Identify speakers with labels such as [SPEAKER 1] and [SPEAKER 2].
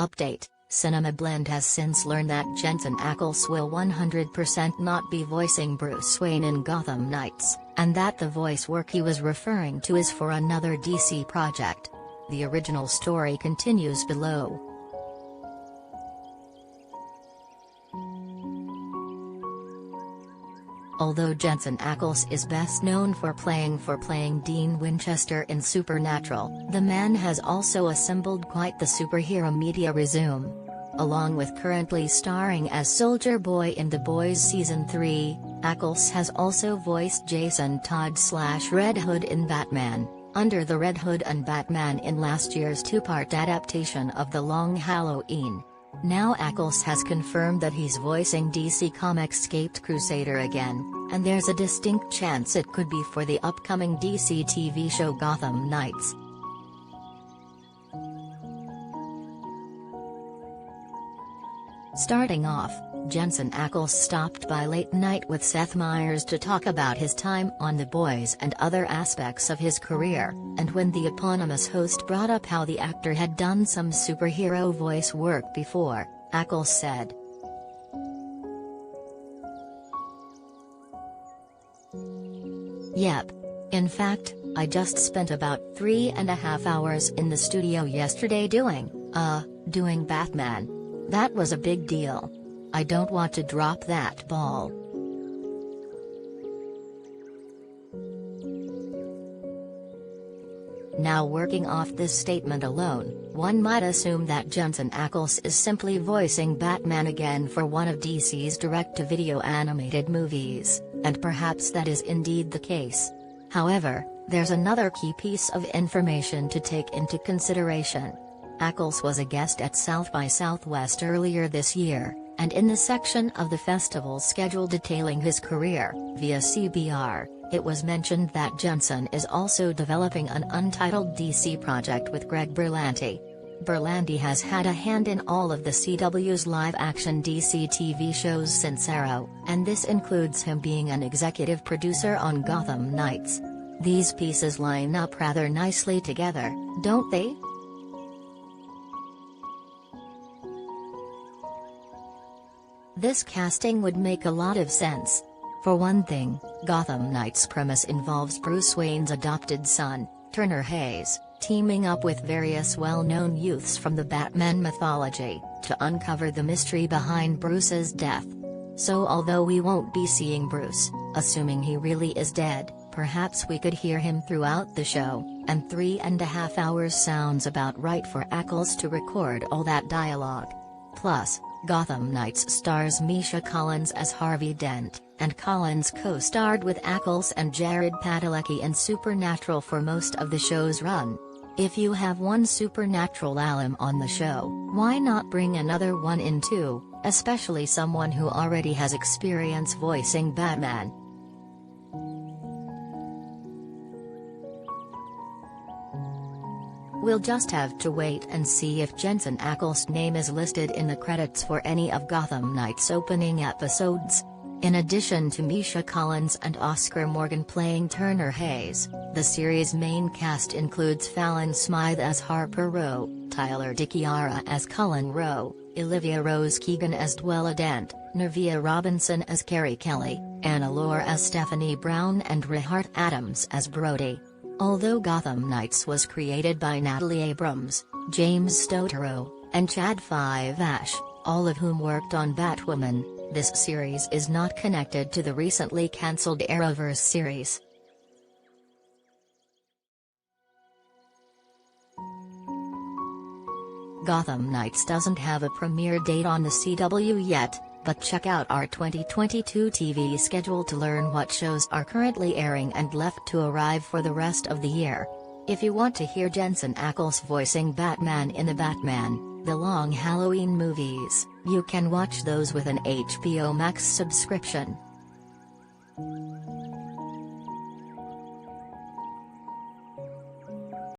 [SPEAKER 1] Update: CinemaBlend has since learned that Jensen Ackles will 100% not be voicing Bruce Wayne in Gotham Knights, and that the voice work he was referring to is for another DC project. The original story continues below. Although Jensen Ackles is best known for playing Dean Winchester in Supernatural, the man has also assembled quite the superhero media resume. Along with currently starring as Soldier Boy in The Boys Season 3, Ackles has also voiced Jason Todd / Red Hood in Batman, under the Red Hood and Batman in last year's two-part adaptation of The Long Halloween. Now Ackles has confirmed that he's voicing DC Comics' Caped Crusader again, and there's a distinct chance it could be for the upcoming DC TV show Gotham Knights. Starting off, Jensen Ackles stopped by Late Night with Seth Meyers to talk about his time on The Boys and other aspects of his career, and when the eponymous host brought up how the actor had done some superhero voice work before, Ackles said, "Yep. In fact, I just spent about 3.5 hours in the studio yesterday doing Batman. That was a big deal. I don't want to drop that ball." Now, working off this statement alone, one might assume that Jensen Ackles is simply voicing Batman again for one of DC's direct-to-video animated movies, and perhaps that is indeed the case. However, there's another key piece of information to take into consideration. Ackles was a guest at South by Southwest earlier this year, and in the section of the festival schedule detailing his career, via CBR, it was mentioned that Jensen is also developing an untitled DC project with Greg Berlanti. Berlanti has had a hand in all of the CW's live-action DC TV shows since Arrow, and this includes him being an executive producer on Gotham Knights. These pieces line up rather nicely together, don't they? This casting would make a lot of sense. For one thing, Gotham Knights' premise involves Bruce Wayne's adopted son, Turner Hayes, teaming up with various well-known youths from the Batman mythology, to uncover the mystery behind Bruce's death. So although we won't be seeing Bruce, assuming he really is dead, perhaps we could hear him throughout the show, and 3.5 hours sounds about right for Ackles to record all that dialogue. Plus, Gotham Knights stars Misha Collins as Harvey Dent, and Collins co-starred with Ackles and Jared Padalecki in Supernatural for most of the show's run. If you have one Supernatural alum on the show, why not bring another one in too, especially someone who already has experience voicing Batman? We'll just have to wait and see if Jensen Ackles' name is listed in the credits for any of Gotham Knights' opening episodes. In addition to Misha Collins and Oscar Morgan playing Turner Hayes, the series' main cast includes Fallon Smythe as Harper Row, Tyler DiChiara as Cullen Rowe, Olivia Rose Keegan as Dwella Dent, Nervia Robinson as Carrie Kelly, Anna Lore as Stephanie Brown, and Rehart Adams as Brody. Although Gotham Knights was created by Natalie Abrams, James Stotero, and Chad Five-Ash, all of whom worked on Batwoman, this series is not connected to the recently cancelled Arrowverse series. Gotham Knights doesn't have a premiere date on the CW yet, but check out our 2022 TV schedule to learn what shows are currently airing and left to arrive for the rest of the year. If you want to hear Jensen Ackles voicing Batman in the Batman, The Long Halloween movies, you can watch those with an HBO Max subscription.